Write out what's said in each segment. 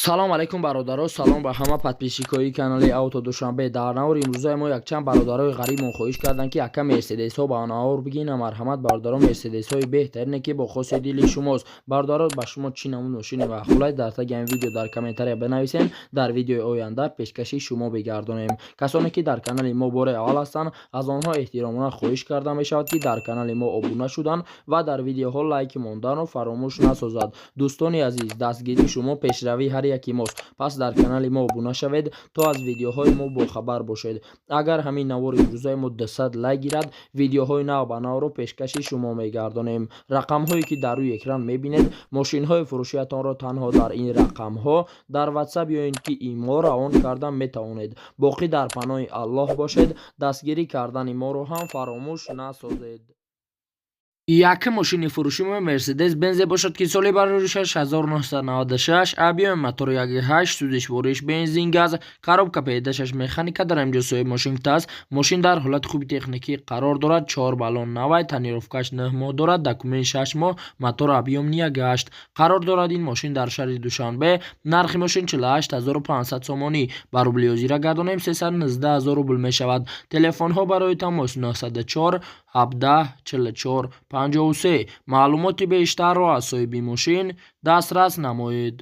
салом алайкум бародаро, салом ба ҳама подписчикои канали Авто Душанбе. Дар навори имрӯзаи мо якчанд бародарои ғариб хоҳиш карданд ки ака мерседесҳо ба навор бигина. Марҳамат бародаро, мерседесҳои беҳтарине ки бо хоси дили шумост. Бародаро, ба шумо чӣ намуд мошини маъқуласт? Дар таги ин видео дар комментария бинависем. Дар видеои оянда пешкаши шумо бигардонем. Касоне ки дар канали мо бори аввал ҳастанд, аз онҳо эҳтиромона хоҳиш карда мешавад ки дар канали мо обуна шуданд ва дар видеоҳо лайки монданро фаромӯш насозад. Дӯстони азиз, дастгири шумо пешравии ҳар яки мост. Пас дар канали мо обуна шавед то аз видеоҳои мо бохабар бошед. Агар ҳамин навори имрӯзаи мо 200 лайк гирад, видеоҳои нав ба навро пешкаши шумо мегардонем. рақамҳое ки дар рӯи экран мебинед, мошинҳои фурӯшиятонро танҳо дар ин рақамҳо дар WhatsApp ё ин ки имо равон карда метавонед. боқӣ дар паноҳи Аллоҳ бошед. Дастгирӣ кардани моро ҳам фаромӯш насозед. Якум мошини фурӯши мо Mercedes Benz бошад ки соли бароришаш 1996, объеми мотори 1.8, сӯзишвориш бензин газ, коробка пеҳдашаш механика. Дар инҷо соҳиб мошин аст. Мошин дар ҳолати хуби техникӣ қарор дорад. 4 баллон навай, тонировкаш 9 моҳ дорад, документ 6 моҳ, мотор объемни 1.8 қарор дорад. Ин мошин дар шаҳри Душанбе. нархи мошин 48500 сомонӣ. ба рублиёзира гардонем 319000 рубл мешавад. телефонҳо барои тамос 904 17 44 53. маълумоти бештарро аз соҳиби мошин дастрас намоед.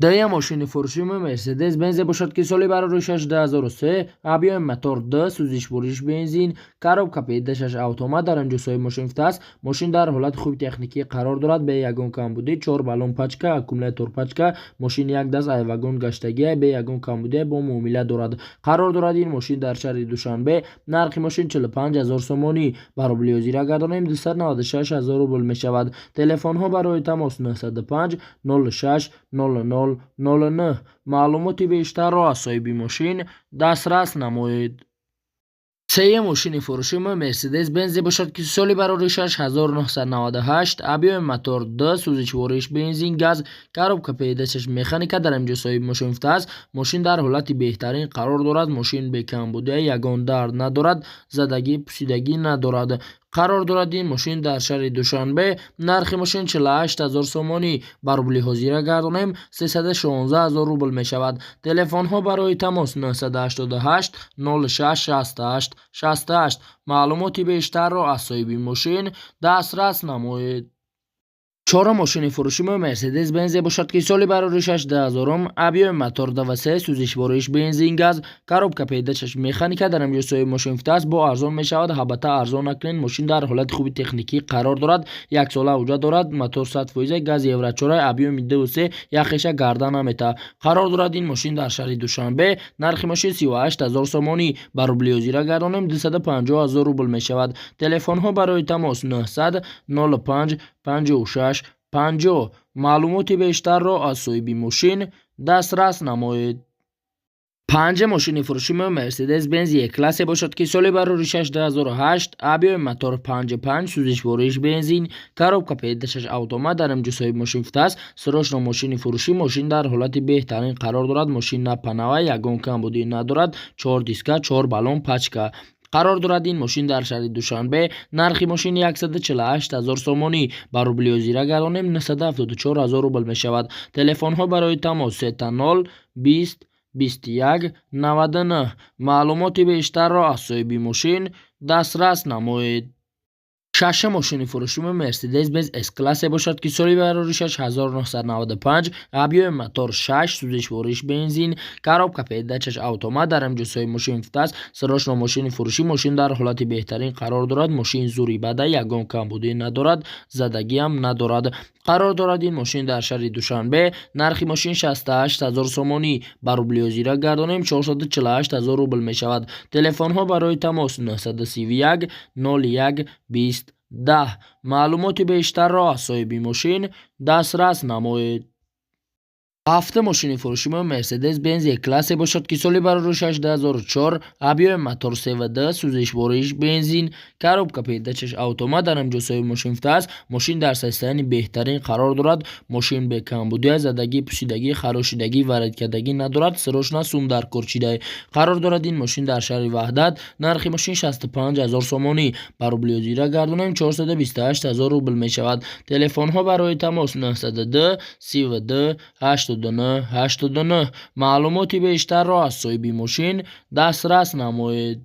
Дуюм мошини фурӯши мо Mercedes Benz бошад ки соли бароришаш 2003, объеми мотор 2, сӯзишвориш бензин, коробка пеҳдашаш автомат. дар инҷо соҳиби мошин аст. мошин дар ҳолати хуби техникӣ қарор дорад. бе ягон камбудӣ, 4 баллон пачка, аккумулятор пачка. мошин як даст айвагон гаштагия бе ягон камбудия бо муомила дорад. қарор дорад ин мошин дар шаҳри Душанбе. нархи мошин 45000 сомонӣ. ба рублиёзира гардонем 296000 рубл мешавад. телефонҳо барои тамос 905 06 00 09. маълумоти бештарро аз соҳиби мошин дастрас намоед. сеюм мошини фурӯши мо Mercedes Benz бошад ки соли бароришаш 1998, объеми мотор 2, сӯзишвориш бензин газ, коробка пеҳдашаш механика. дар инҷо соҳиби мошин аст. мошин дар ҳолати беҳтарин қарор дорад. мошин бекамбудия, ягон дард надорад, задагӣ пусидагӣ надорад. қарор дорад ин мошин дар шаҳри Душанбе. нархи мошин 48000 сомонӣ. ба рубли ҳозира гардонем 316000 рубл мешавад. телефонҳо барои тамос 988 06 68 68. маълумоти бештарро аз соҳиби мошин дастрас намоед. чорум мошини фурӯши мо Mercedes Benz бошад ки соли бароришаш 2000, объеми мотор 2.3, сӯзишвориш бензин газ, коробка пеҳдашаш механика. дар инҷо соҳиби мошин аст. бо арзон мешавад. ҳабата арзон наклин. мошин дар ҳолати хуби техникӣ қарор дорад. 1 сола ҳуҷҷат дорад. мотор 100%, газ евро 4, объеми 2.3, яхеша гарда намета. қарор дорад ин мошин дар шаҳри Душанбе. нархи мошин 38000 сомонӣ. ба рублиёзира гардонем 250000 рубл мешавад. телефонҳо барои тамос 900 05 56 50. маълумоти бештарро аз соҳиби мошин дастрас намоед. панҷум мошини фурӯши мо Mercedes Benz E-классе бошад ки соли бароришаш 2008, объеми мотор 5.5, сӯзишвориш бензин, коробка пеҳдашаш автомат. дар инҷо соҳиби мошин аст. срочно мошини фурӯшӣ. мошин дар ҳолати беҳтарин қарор дорад. мошин напанава, ягон камбудӣ надорад, 4 диска, 4 баллон пачка. қарор дорад ин мошин дар шаҳри Душанбе. нархи мошин 148000 сомонӣ. ба рублиёзира гардонем 974000 рубл мешавад. телефонҳо барои тамос 30 20 21 99. маълумоти бештарро аз соҳиби мошин дастрас намоед. шашум мошини фурӯши мо Mercedes Benz S-классе бошад ки соли бароришаш 1995, объеми мотор 6, сӯзишвориш бензин, коробка пеҳдашаш автомат. дар инҷо соҳиби мошин аст. срочно мошини фурӯшӣ. мошин дар ҳолати беҳтарин қарор дорад. мошин зури бада, ягон камбудӣ надорад, задагиам надорад. қарор дорад ин мошин дар шаҳри Душанбе. нархи мошин 68000 сомонӣ. ба рублиёзира гардонем 448000 рубл мешавад. телефонҳо барои тамос 931 01 20 10. маълумоти бештарро аз соҳиби мошин дастрас намоед. ҳафтум мошини фурӯши мо Mercedes Benz E-классе бошад ки соли бароришаш 2004, объеми мотор 3.2, сӯзишвориш бензин, коробка пеҳдашаш автомат. дар инҷо соҳиби мошин аст. мошин дар состоянии беҳтарин қарор дорад. мошин бекамбудия, задагӣ, пусидагӣ, харошидагӣ, варедкардагӣ надорад. срочно сум дар корчидай. қарор дорад ин мошин дар шаҳри Ваҳдат. нархи мошин 65000 сомонӣ. ба рублиёзира гардонем 428000 рубл мешавад. телефонҳо барои тамос 902 32 82 89 маълумоти бештарро аз соҳиби мошин дастрас намоед.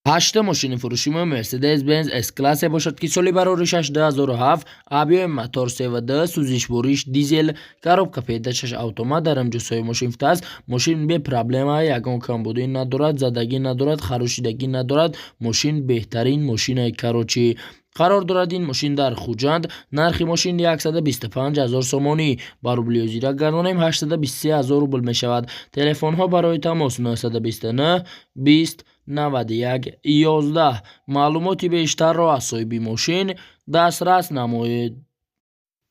8 мошини фурӯшии Mercedes-Benz S-классе бошад ки соли бароришаш 2007, объеми мотор 3.2, сӯзишвориш дизел, коробка педачаш автомат, дар ҳамҷосои мошин фитаст. Мошин бе проблема, ягон камбудӣ надорад, задагӣ надорад, харушидагӣ надорад. Мошин беҳтарин мошинаи карочӣ. қарор дорад ин мошин дар хуҷанд. Нархи мошин 125 000 сомонӣ. Ба рублиозира гардонем 823 000 рубл мешавад. Телефонҳо барои тамос 929 20 91 11. маълумоти бештарро аз соҳиби мошин дастрас намоед.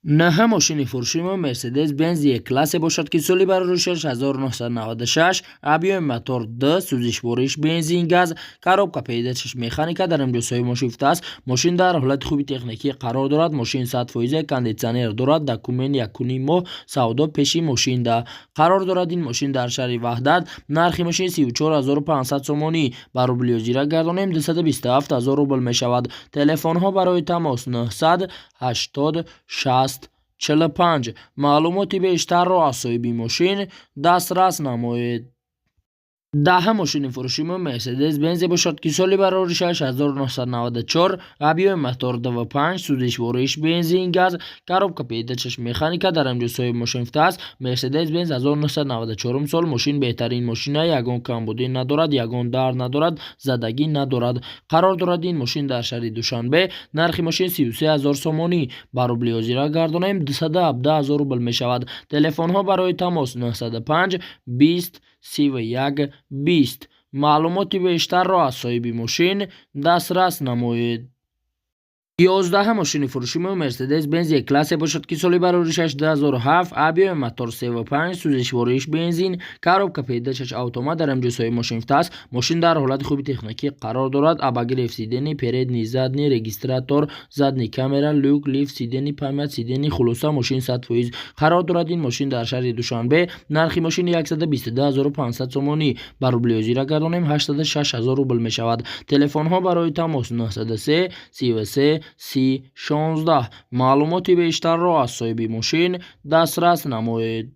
9 мошини фурӯшии Mercedes-Benz E-классе бошад ки соли бароришаш 1996, объеми мотор 2, сӯзишвориш бензин газ, коробка педачаш механика, дар ҳамҷосои мошин фитаст. Мошин дар ҳолати хуби техникӣ қарор дорад. Мошин 100% кондитсионер дорад. Документ 1.5 моҳ савдо пеши мошинда. қарор дорад ин мошин дар шаҳри Ваҳдат. Нархи мошин 34500 сомонӣ. Ба рублиозира гардонем 227 000 рубл мешавад. Телефонҳо барои тамос 900 80 60 45. маълумоти бештарро аз соҳиби мошин дастрас намоед. 10 мошини фурӯшии Mercedes-Benz бошад ки соли бароришаш 1994, объеми мотор 2.5, сӯзишвориш бензин газ, коробка педачаш механика, дар ҳамҷосои мошин фитаст. Mercedes-Benz 1994 сол. Мошин беҳтарин мошина, ягон камбудӣ надорад, ягон дард надорад, задагӣ надорад. қарор дорад ин мошин дар шаҳри Душанбе. Нархи мошин 33 000 сомонӣ. Ба рублиозира гардонем 217 000 рубл мешавад. Телефонҳо барои тамос 905 20 31 20. маълумоти бештарро аз соҳиби мошин дастрас намоед. 11 мошини фурӯшии Mercedes-Benz E-классе бошад ки соли бароришаш 2007, объеми мотор 3.5, сӯзишвориш бензин, коробка педачаш автомат, дар ҳамҷосои мошин фитаст. Мошин дар ҳолати хуби техникӣ қарор дорад. обогрев сидени, передний, задний, регистратор, задний камера, люк, лифт, сидени памят, сидени хулоса. Мошин 100%. қарор дорад ин мошин дар шаҳри Душанбе. нархи мошин 122 500 сомонӣ. Ба рублиозира гардонем 86 000 рубл мешавад. телефонҳо барои тамос 903 33 16. маълумоти бештарро аз соҳиби мошин дастрас намоед.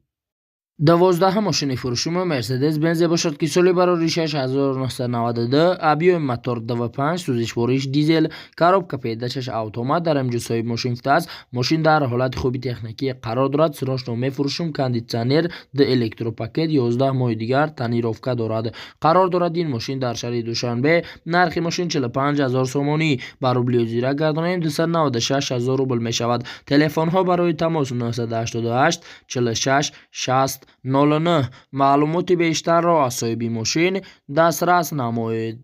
12 мошини фурӯшии Mercedes-Benz бошад ки соли бароришаш 1992, объеми мотор 2.5, сӯзишвориш дизел, коробка педачаш автомат, дар ҳамҷосои мошин фитаст. мошин дар ҳолати хуби техникӣ қарор дорад. сироҷно мефурӯшем. кондитсионер, д электропакет, 11 моҳи дигар танировка дорад. қарор дорад ин мошин дар шаҳри Душанбе. нархи мошин 45 000 сомонӣ. ба рублиозира гардонем 296 000 рубл мешавад. телефонҳо барои тамос 988 46 60 09. маълумоти бештарро аз соҳиби мошин дастрас намоед.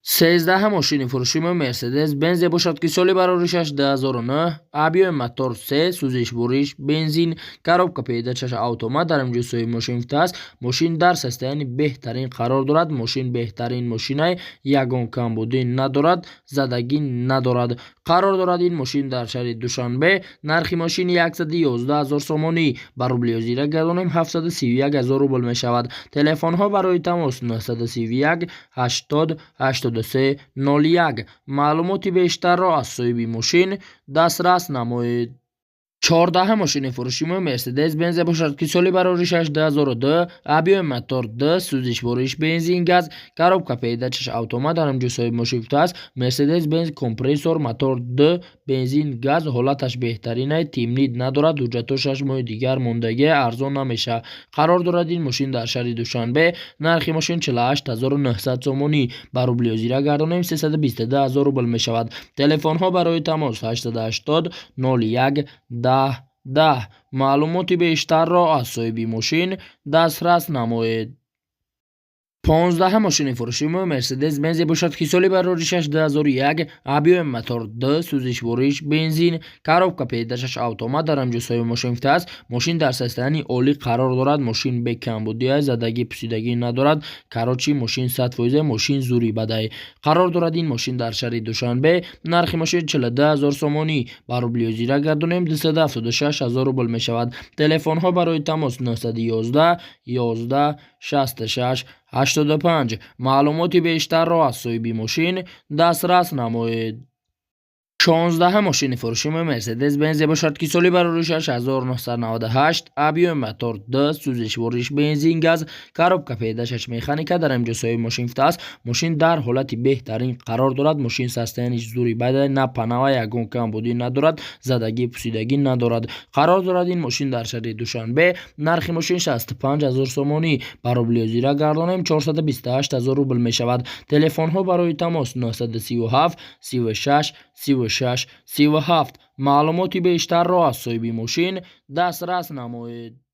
13 мошини фурӯшии Mercedes-Benz бошад ки соли бароришаш 2009, объеми мотор 3, сӯзишвориш бензин, коробка педачаш автомат, дар ҳамҷосои мошин фитаст. мошин дар состоянии беҳтарин қарор дорад. мошин беҳтарин мошинае, ягон камбудӣ надорад, задагӣ надорад. қарор дорад ин мошин дар шаҳри Душанбе. нархи мошин 111 000 сомонӣ. ба рублиозира гардонем 731 000 рубл мешавад. телефонҳо барои тамос 931 80 83 01. маълумоти бештарро аз соҳиби мошин дастрас намоед. 14 мошини фурӯшии Mercedes-Benz бошад ки соли бароришаш 2002, объеми мотор 2, сӯзишвориш бензин газ, коробка педачаш автомат, дар ҳамҷосои мошин фитаст. Mercedes-Benz компрессор, мотор 2, бензин газ, ҳолаташ беҳтаринае, темнид надорад, ҳуҷҷатҳо 6 моҳи дигар мондагиае, арзон намеша. қарор дорад ин мошин дар шаҳри Душанбе. нархи мошин 48 900 сомонӣ. ба рублиозира гардонем 322 000 рубл мешавад. телефонҳо барои тамос 880 01 10. маълумоти бештарро аз соҳиби мошин дастрас намоед. 15 мошини фурӯшии Mercedes-Benz бошад ки соли бароришаш 2001, объеми мотор 2, сӯзишвориш бензин, коробка педачаш автомат, дар ҳамҷосои мошин фитаст. мошин дар состоянии олӣ қарор дорад. мошин бе камбудия, задагӣ пусидагӣ надорад. карочи мошин 100%. мошин зури бадай. қарор дорад ин мошин дар шаҳри Душанбе. нархи мошин 42 000 сомонӣ. ба рублиозира гардонем 276 000 рубл мешавад. телефонҳо барои тамос 911 11 66 85. маълумоти бештарро аз соҳиби мошин дастрас намоед. 16 ماشین فروشی مرسدس بنز باشد که سالی برای 6998 объем мотор 10 سوزش ورش بنزین گاز коробка پیداشش مکانیکا در امجاسای ماشین فته است. ماشین در حالت بهترین قرار دارد. ماشین ساستنش زوری بده، نه پناه یگان کمبودی ندارد، زدگی پوسیدگی ندارد. قرار دارد این ماشین در شهر دوشنبه. نرخ ماشین 65000 سومانی. برای بلیوزیرا گردانیم 428000 روبل می شود. تلفن ها برای تماس 937 36 36 37. معلوماتی بیشتر را از صاحب ماشین دسترس نمایید.